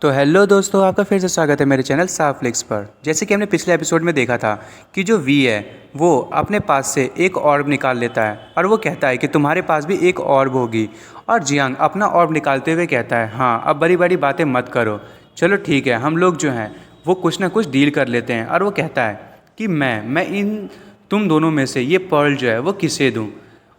तो हेलो दोस्तों, आपका फिर से स्वागत है मेरे चैनल साफ फ्लिक्स पर। जैसे कि हमने पिछले एपिसोड में देखा था कि जो वी है वो अपने पास से एक ऑर्ब निकाल लेता है और वो कहता है कि तुम्हारे पास भी एक ऑर्ब होगी। और जियांग अपना ऑर्ब निकालते हुए कहता है, हाँ अब बड़ी बड़ी बातें मत करो, चलो ठीक है, हम लोग जो हैं वो कुछ ना कुछ डील कर लेते हैं। और वो कहता है कि मैं इन तुम दोनों में से ये पर्ल जो है वो किसे दूँ।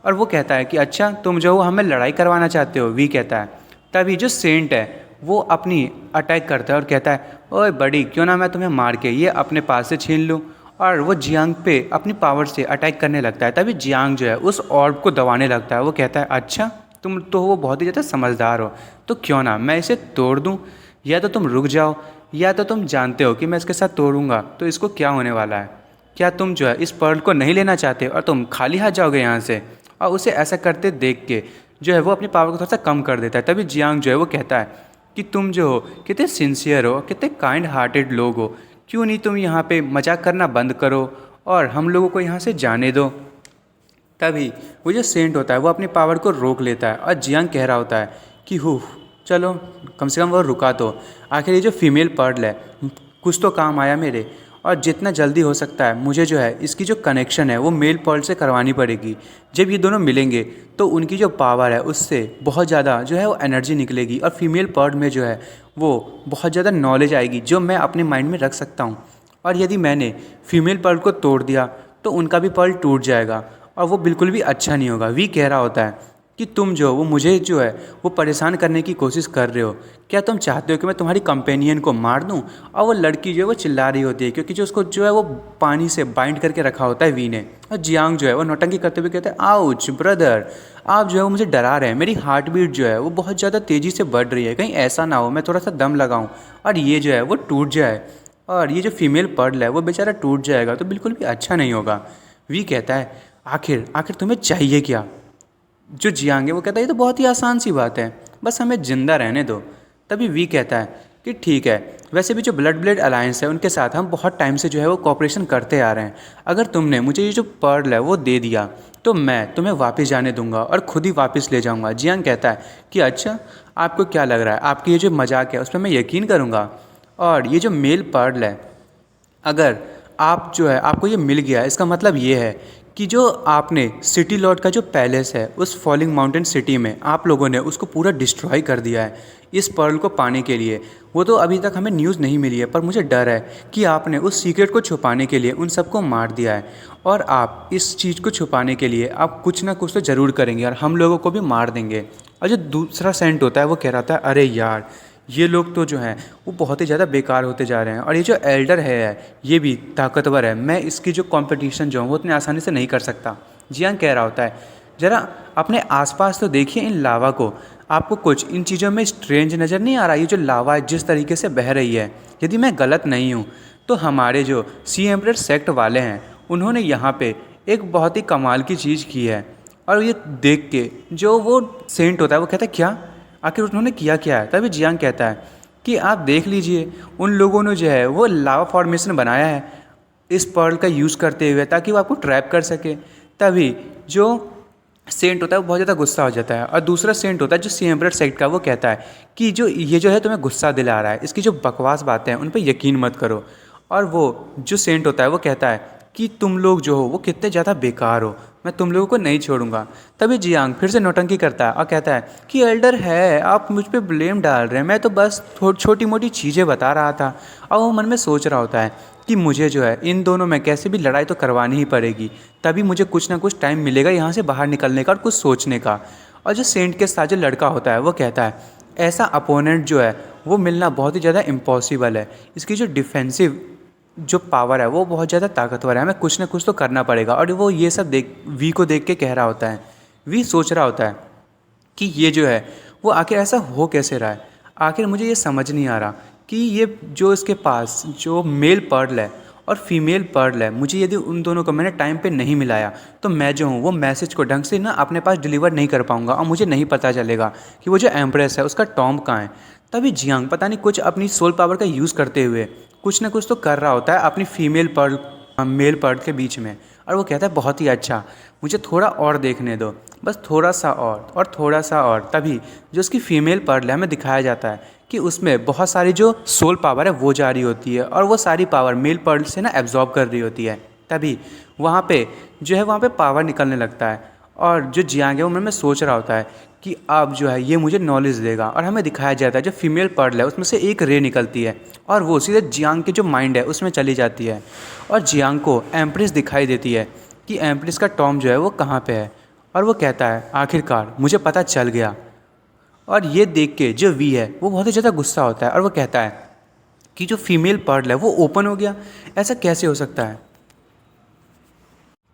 और वो कहता है कि अच्छा तुम जो हो हमें लड़ाई करवाना चाहते हो, वी कहता है। तभी जो सेंट है वो अपनी अटैक करता है और कहता है, ओए बड़ी, क्यों ना मैं तुम्हें मार के ये अपने पास से छीन लूँ। और वो जियांग पे अपनी पावर से अटैक करने लगता है। तभी जियांग जो है उस ऑर्ब को दबाने लगता है। वो कहता है, अच्छा तुम तो वो बहुत ही ज़्यादा समझदार हो, तो क्यों ना मैं इसे तोड़ दूँ। या तो तुम रुक जाओ, या तो तुम जानते हो कि मैं इसके साथ तोड़ूंगा तो इसको क्या होने वाला है। क्या तुम जो है इस पर्ल को नहीं लेना चाहते और तुम खाली हाथ जाओगे यहाँ से। और उसे ऐसा करते देख के जो है वो अपनी पावर को थोड़ा सा कम कर देता है। तभी जियांग जो है वो कहता है कि तुम जो हो कितने सिंसियर हो, कितने काइंड हार्टेड लोग हो, क्यों नहीं तुम यहाँ पे मजाक करना बंद करो और हम लोगों को यहाँ से जाने दो। तभी वो जो सेंट होता है वो अपनी पावर को रोक लेता है और जियांग कह रहा होता है कि चलो कम से कम वो रुका तो। आखिर ये जो फीमेल पर्ल है कुछ तो काम आया मेरे, और जितना जल्दी हो सकता है मुझे जो है इसकी जो कनेक्शन है वो मेल पर्ल से करवानी पड़ेगी। जब ये दोनों मिलेंगे तो उनकी जो पावर है उससे बहुत ज़्यादा जो है वो एनर्जी निकलेगी और फीमेल पर्ल में जो है वो बहुत ज़्यादा नॉलेज आएगी जो मैं अपने माइंड में रख सकता हूँ। और यदि मैंने फीमेल पर्ल को तोड़ दिया तो उनका भी पर्ल टूट जाएगा और वो बिल्कुल भी अच्छा नहीं होगा। वी कह रहा होता है कि तुम जो वो मुझे जो है वो परेशान करने की कोशिश कर रहे हो। क्या तुम चाहते हो कि मैं तुम्हारी कंपेनियन को मार दूं। और वो लड़की जो है वो चिल्ला रही होती है क्योंकि जो उसको जो है वो पानी से बाइंड करके रखा होता है वी ने। और जियांग जो है वो नौटंकी करते हुए कहते हैं, आउच ब्रदर, आप जो है वो मुझे डरा रहे हैं। मेरी हार्ट बीट जो है वो बहुत ज़्यादा तेज़ी से बढ़ रही है, कहीं ऐसा ना हो मैं थोड़ा सा दम लगाऊँ और ये जो है वो टूट जाए और ये जो फीमेल पर्ल है वो बेचारा टूट जाएगा तो बिल्कुल भी अच्छा नहीं होगा। वी कहता है, आखिर आखिर तुम्हें चाहिए क्या। जो जियांग है वो कहता है, ये तो बहुत ही आसान सी बात है, बस हमें ज़िंदा रहने दो। तभी वी कहता है कि ठीक है, वैसे भी जो ब्लड अलायंस है उनके साथ हम बहुत टाइम से जो है वो कॉपरेशन करते आ रहे हैं। अगर तुमने मुझे ये जो पर्ल है वो दे दिया तो मैं तुम्हें वापस जाने दूंगा और ख़ुद ही वापस ले जाऊंगा। जियांग कहता है कि अच्छा आपको क्या लग रहा है, आपकी ये जो मजाक है उस पर मैं यकीन करूँगा। और ये जो मेल पर्ल है, अगर आप जो है आपको ये मिल गया, इसका मतलब ये है कि जो आपने सिटी लॉर्ड का जो पैलेस है उस फॉलिंग माउंटेन सिटी में आप लोगों ने उसको पूरा डिस्ट्रॉय कर दिया है इस पर्ल को पाने के लिए। वो तो अभी तक हमें न्यूज़ नहीं मिली है, पर मुझे डर है कि आपने उस सीक्रेट को छुपाने के लिए उन सबको मार दिया है। और आप इस चीज़ को छुपाने के लिए आप कुछ ना कुछ तो ज़रूर करेंगे और हम लोगों को भी मार देंगे। और जो दूसरा सेंट होता है वो कह रहा था, अरे यार ये लोग तो जो हैं वो बहुत ही ज़्यादा बेकार होते जा रहे हैं और ये जो एल्डर है ये भी ताकतवर है, मैं इसकी जो कंपटीशन जो है वो उतनी आसानी से नहीं कर सकता। जियांग कह रहा होता है, ज़रा अपने आसपास तो देखिए इन लावा को, आपको कुछ इन चीज़ों में स्ट्रेंज नज़र नहीं आ रहा। ये जो लावा जिस तरीके से बह रही है, यदि मैं गलत नहीं हूँ तो हमारे जो सी एम्परर सेक्ट वाले हैं उन्होंने यहाँ पे एक बहुत ही कमाल की चीज़ की है। और ये देख के जो वो सेंट होता है वो कहता है, क्या आखिर उन्होंने किया क्या है। तभी जियांग कहता है कि आप देख लीजिए, उन लोगों ने जो है वो लावा फॉर्मेशन बनाया है इस पर्ल का यूज़ करते हुए ताकि वो आपको ट्रैप कर सके। तभी जो सेंट होता है वो बहुत ज़्यादा गुस्सा हो जाता है और दूसरा सेंट होता है जो सी एम्परर सेक्ट का, वो कहता है कि जो ये जो है तुम्हें गुस्सा दिला रहा है, इसकी जो बकवास बातें हैं उन पर यकीन मत करो। और वो जो सेंट होता है वो कहता है कि तुम लोग जो हो वो कितने ज़्यादा बेकार हो, मैं तुम लोगों को नहीं छोड़ूंगा। तभी जियांग फिर से नौटंकी करता है और कहता है कि एल्डर है, आप मुझ पे ब्लेम डाल रहे हैं, मैं तो बस छोटी मोटी चीज़ें बता रहा था। और वो मन में सोच रहा होता है कि मुझे जो है इन दोनों में कैसे भी लड़ाई तो करवानी ही पड़ेगी, तभी मुझे कुछ ना कुछ टाइम मिलेगा यहाँ से बाहर निकलने का और कुछ सोचने का। और जो सेंट के साथ जो लड़का होता है वो कहता है, ऐसा अपोनेंट जो है वो मिलना बहुत ही ज़्यादा इम्पॉसिबल है, इसकी जो डिफेंसिव जो पावर है वो बहुत ज़्यादा ताकतवर है, हमें कुछ ना कुछ तो करना पड़ेगा। और वो ये सब वी को देख के कह रहा होता है, वी सोच रहा होता है कि ये जो है वो आखिर ऐसा हो कैसे रहा है। आखिर मुझे ये समझ नहीं आ रहा कि ये जो इसके पास जो मेल पर्ल है और फीमेल पर्ल है, मुझे यदि उन दोनों को मैंने टाइम पे नहीं मिलाया तो मैं जो हूँ वो मैसेज को ढंग से ना अपने पास डिलीवर नहीं कर पाऊँगा और मुझे नहीं पता चलेगा कि वो जो एम्प्रेस है उसका टॉम्ब कहाँ है। तभी जियांग पता नहीं कुछ अपनी सोल पावर का यूज़ करते हुए कुछ ना कुछ तो कर रहा होता है अपनी फीमेल पर्ल मेल पर्ल के बीच में। और वो कहता है बहुत ही अच्छा, मुझे थोड़ा और देखने दो, बस थोड़ा सा और थोड़ा सा और। तभी जो उसकी फीमेल पर्ल है हमें दिखाया जाता है कि उसमें बहुत सारी जो सोल पावर है वो जा रही होती है और वो सारी पावर मेल पर्ल से ना एब्जॉर्ब कर रही होती है। तभी वहाँ पे जो है वहाँ पे पावर निकलने लगता है और जो जियांग है वो मन में सोच रहा होता है कि अब जो है ये मुझे नॉलेज देगा। और हमें दिखाया जाता है जो फीमेल पर्ल है उसमें से एक रे निकलती है और वो सीधे जियांग के जो माइंड है उसमें चली जाती है और जियांग को एम्प्रेस दिखाई देती है कि एम्प्रेस का टॉम जो है वो कहाँ पे है। और वो कहता है आखिरकार मुझे पता चल गया। और ये देख के जो वी है वो बहुत ही ज़्यादा गुस्सा होता है और वो कहता है कि जो फीमेल पर्ल है वो ओपन हो गया, ऐसा कैसे हो सकता है?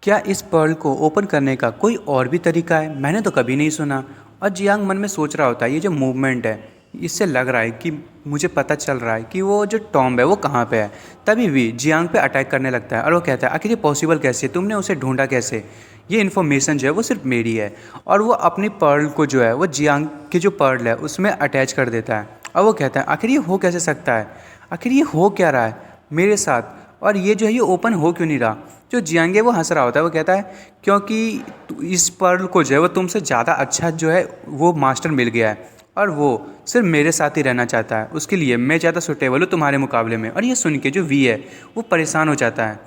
क्या इस पर्ल को ओपन करने का कोई और भी तरीका है? मैंने तो कभी नहीं सुना। और जियांग मन में सोच रहा होता है ये जो मूवमेंट है इससे लग रहा है कि मुझे पता चल रहा है कि वो जो टॉम्ब है वो कहाँ पे है। तभी भी जियांग पे अटैक करने लगता है और वो कहता है आखिर ये पॉसिबल कैसे, तुमने उसे ढूंढा कैसे? ये इन्फॉर्मेशन जो है वो सिर्फ मेरी है। और वो अपनी पर्ल को जो है वो जियांग की जो पर्ल है उसमें अटैच कर देता है और वो कहता है आखिर ये हो कैसे सकता है, आखिर ये हो क्या रहा है मेरे साथ, और ये जो है ये ओपन हो क्यों नहीं रहा? जो जियांग है वो हंस रहा होता है, वो कहता है क्योंकि इस पर्ल को जो है वो तुमसे ज़्यादा अच्छा जो है वो मास्टर मिल गया है और वो सिर्फ मेरे साथ ही रहना चाहता है, उसके लिए मैं ज़्यादा सुटेबल हूँ तुम्हारे मुकाबले में। और ये सुन के जो वी है वो परेशान हो जाता है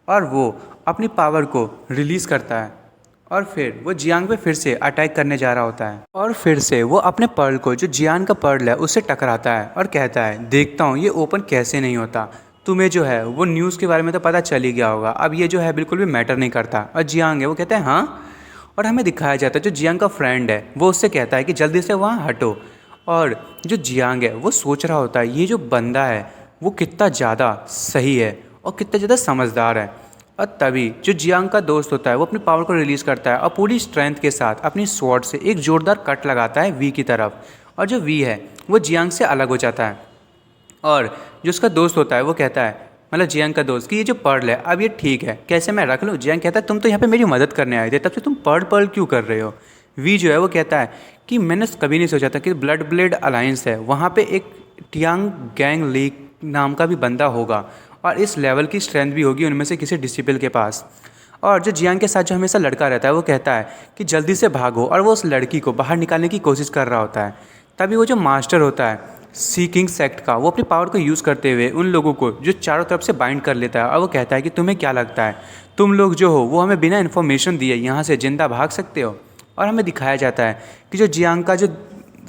और वो अपनी पावर को रिलीज़ करता है और फिर वो जियांग पे फिर से अटैक करने जा रहा होता है और फिर से वो अपने पर्ल को जो जियांग का पर्ल है उससे टकराता है और कहता है देखता हूँ ये ओपन कैसे नहीं होता। तुम्हें जो है वो न्यूज़ के बारे में तो पता चल ही गया होगा, अब ये जो है बिल्कुल भी मैटर नहीं करता। और जियांग है वो कहता है हाँ। और हमें दिखाया जाता है जो जियांग का फ्रेंड है वो उससे कहता है कि जल्दी से वहाँ हटो। और जो जियांग है वो सोच रहा होता है ये जो बंदा है वो कितना ज़्यादा सही है और कितना ज़्यादा समझदार है। और तभी जो जियांग का दोस्त होता है वो अपनी पावर को रिलीज़ करता है और पूरी स्ट्रेंथ के साथ अपनी स्वॉर्ड से एक जोरदार कट लगाता है वी की तरफ। और जो वी है वो जियांग से अलग हो जाता है और जो उसका दोस्त होता है वो कहता है मतलब जियांग का दोस्त कि ये जो पर्ल है अब ये ठीक है, कैसे मैं रख लूँ? जियांग कहता है तुम तो यहाँ पे मेरी मदद करने आए थे, तब से तुम पर्ल पर्ल क्यों कर रहे हो? वी जो है वो कहता है कि मैंने कभी नहीं सोचा था कि ब्लड ब्लेड अलायंस है वहाँ पे एक टियांग गैंग लीग नाम का भी बंदा होगा और इस लेवल की स्ट्रेंथ भी होगी उनमें से किसी डिसिपल के पास। और जो जियांग के साथ जो हमेशा लड़का रहता है वो कहता है कि जल्दी से भागो और वो उस लड़की को बाहर निकालने की कोशिश कर रहा होता है। तभी वो जो मास्टर होता है सी किंग सेक्ट का वो अपनी पावर को यूज़ करते हुए उन लोगों को जो चारों तरफ से बाइंड कर लेता है और वो कहता है कि तुम्हें क्या लगता है तुम लोग जो हो वो हमें बिना इन्फॉर्मेशन दिए यहाँ से जिंदा भाग सकते हो? और हमें दिखाया जाता है कि जो जियांग का जो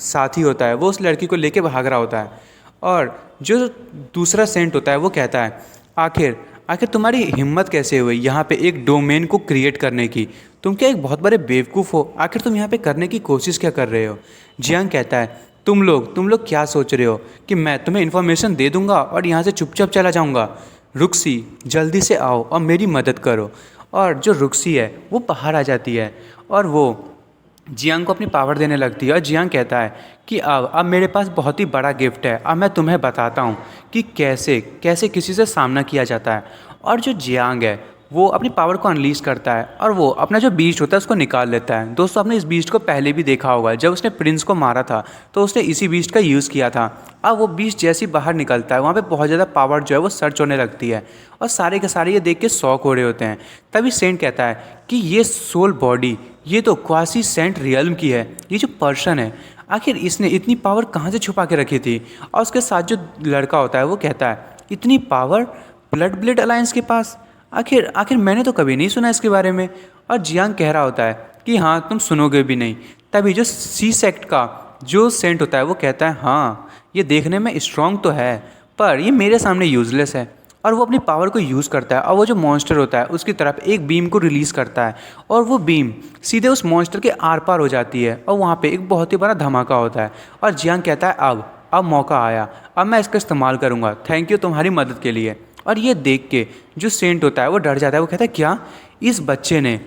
साथी होता है वो उस लड़की को लेके भाग रहा होता है और जो दूसरा सेंट होता है वो कहता है आखिर आखिर तुम्हारी हिम्मत कैसे हुई यहाँ पे एक डोमेन को क्रिएट करने की? तुम क्या एक बहुत बड़े बेवकूफ़ हो? आखिर तुम यहाँ पे करने की कोशिश क्या कर रहे हो? जियांग कहता है तुम लोग क्या सोच रहे हो कि मैं तुम्हें इन्फॉर्मेशन दे दूंगा और यहाँ से चुपचाप चला जाऊँगा? रुक्सी जल्दी से आओ और मेरी मदद करो। और जो रुक्सी है वो बाहर आ जाती है और वो जियांग को अपनी पावर देने लगती है और जियांग कहता है कि अब मेरे पास बहुत ही बड़ा गिफ्ट है, अब मैं तुम्हें बताता हूँ कि कैसे कैसे किसी से सामना किया जाता है। और जो जियांग है वो अपनी पावर को अनलीज करता है और वो अपना जो बीस्ट होता है उसको निकाल लेता है। दोस्तों आपने इस बीस्ट को पहले भी देखा होगा, जब उसने प्रिंस को मारा था तो उसने इसी बीस्ट का यूज़ किया था। अब वो बीस्ट जैसे ही बाहर निकलता है वहाँ पे बहुत ज़्यादा पावर जो है वो सर्च होने लगती है और सारे के सारे ये देख के शॉक हो रहे होते हैं। तभी सेंट कहता है कि ये सोल बॉडी ये तो क्वासी सेंट रियल्म की है, ये जो पर्सन है आखिर इसने इतनी पावर कहाँ से छुपा के रखी थी? और उसके साथ जो लड़का होता है वो कहता है इतनी पावर ब्लड ब्लेड अलायंस के पास, आखिर आखिर मैंने तो कभी नहीं सुना इसके बारे में। और जियांग कह रहा होता है कि हाँ तुम सुनोगे भी नहीं। तभी जो सी सेक्ट का जो सेंट होता है वो कहता है हाँ ये देखने में स्ट्रॉन्ग तो है पर ये मेरे सामने यूज़लेस है। और वो अपनी पावर को यूज़ करता है और वो जो मॉन्स्टर होता है उसकी तरफ एक बीम को रिलीज़ करता है और वो बीम सीधे उस मॉन्स्टर के आर पार हो जाती है और वहाँ पे एक बहुत ही बड़ा धमाका होता है। और जियांग कहता है अब मौका आया, अब मैं इसका इस्तेमाल करूँगा, थैंक यू तुम्हारी मदद के लिए। और ये देख के जो सेंट होता है वो डर जाता है, वो कहता है क्या इस बच्चे ने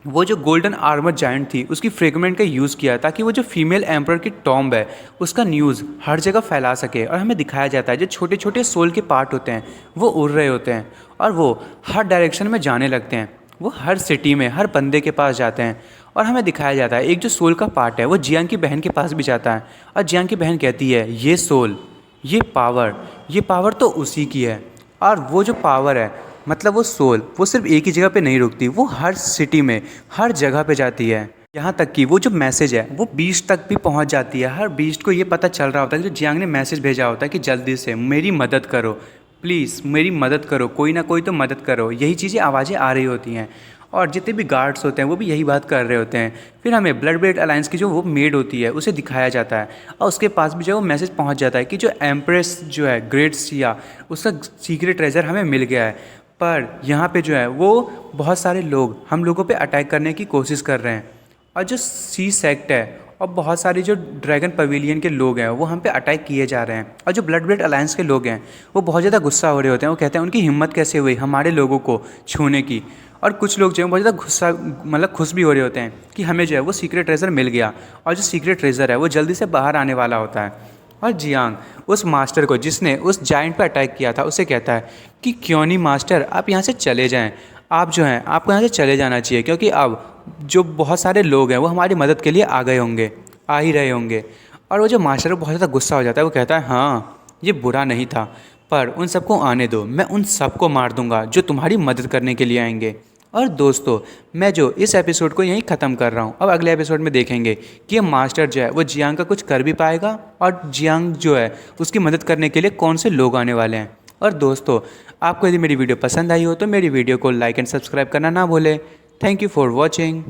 वो जो गोल्डन आर्मर जायंट थी उसकी फ्रेगमेंट का यूज़ किया ताकि वो जो फीमेल एम्पर की टॉम्ब है उसका न्यूज़ हर जगह फैला सके। और हमें दिखाया जाता है जो छोटे छोटे सोल के पार्ट होते हैं वो उड़ रहे होते हैं और वो हर डायरेक्शन में जाने लगते हैं, वो हर सिटी में हर बंदे के पास जाते हैं। और हमें दिखाया जाता है एक जो सोल का पार्ट है वो जियांग की बहन के पास भी जाता है और जियांग की बहन कहती है ये सोल ये पावर तो उसी की है और वो जो पावर है मतलब वो सोल वो सिर्फ एक ही जगह पे नहीं रुकती, वो हर सिटी में हर जगह पे जाती है। यहाँ तक कि वो जो मैसेज है वो बीस्ट तक भी पहुँच जाती है। हर बीस्ट को ये पता चल रहा होता है कि जो जियांग ने मैसेज भेजा होता है कि जल्दी से मेरी मदद करो, प्लीज़ मेरी मदद करो, कोई ना कोई तो मदद करो। यही चीज़ें आवाज़ें आ रही होती हैं और जितने भी गार्ड्स होते हैं वो भी यही बात कर रहे होते हैं। फिर हमें ब्लड ब्रेड अलायंस की जो वो मेड होती है उसे दिखाया जाता है और उसके पास भी जो वो मैसेज पहुंच जाता है कि जो एम्प्रेस जो है ग्रेट सिया, उसका सीक्रेट ट्रेजर हमें मिल गया है। पर यहाँ पे जो है वो बहुत सारे लोग हम लोगों पे अटैक करने की कोशिश कर रहे हैं और जो सी सेक्ट है और बहुत सारे जो ड्रैगन पवेलियन के लोग हैं वो हम पे अटैक किए जा रहे हैं। और जो ब्लड ब्रेड अलायंस के लोग हैं वो बहुत ज़्यादा गुस्सा हो रहे होते हैं। वो कहते हैं उनकी हिम्मत कैसे हुई हमारे लोगों को छूने की। और कुछ लोग जो हैं बहुत ज़्यादा गुस्सा मतलब खुश भी हो रहे होते हैं कि हमें जो है वो सीक्रेट ट्रेजर मिल गया और जो सीक्रेट ट्रेजर है वो जल्दी से बाहर आने वाला होता है। और जियांग उस मास्टर को जिसने उस जाइंट पर अटैक किया था उसे कहता है कि क्यों नहीं मास्टर, आप यहाँ से चले जाएं। आप जो हैं आपको यहाँ से चले जाना चाहिए क्योंकि अब जो बहुत सारे लोग हैं वो हमारी मदद के लिए आ गए होंगे, आ ही रहे होंगे। और वो जो मास्टर है बहुत ज़्यादा गुस्सा हो जाता है। वो कहता है हाँ ये बुरा नहीं था, पर उन सबको आने दो, मैं उन सबको मार दूंगा जो तुम्हारी मदद करने के लिए आएंगे। और दोस्तों मैं जो इस एपिसोड को यहीं ख़त्म कर रहा हूँ। अब अगले एपिसोड में देखेंगे कि ये मास्टर जो है वो जियांग का कुछ कर भी पाएगा और जियांग जो है उसकी मदद करने के लिए कौन से लोग आने वाले हैं। और दोस्तों आपको यदि मेरी वीडियो पसंद आई हो तो मेरी वीडियो को लाइक एंड सब्सक्राइब करना ना भूलें। Thank you for watching.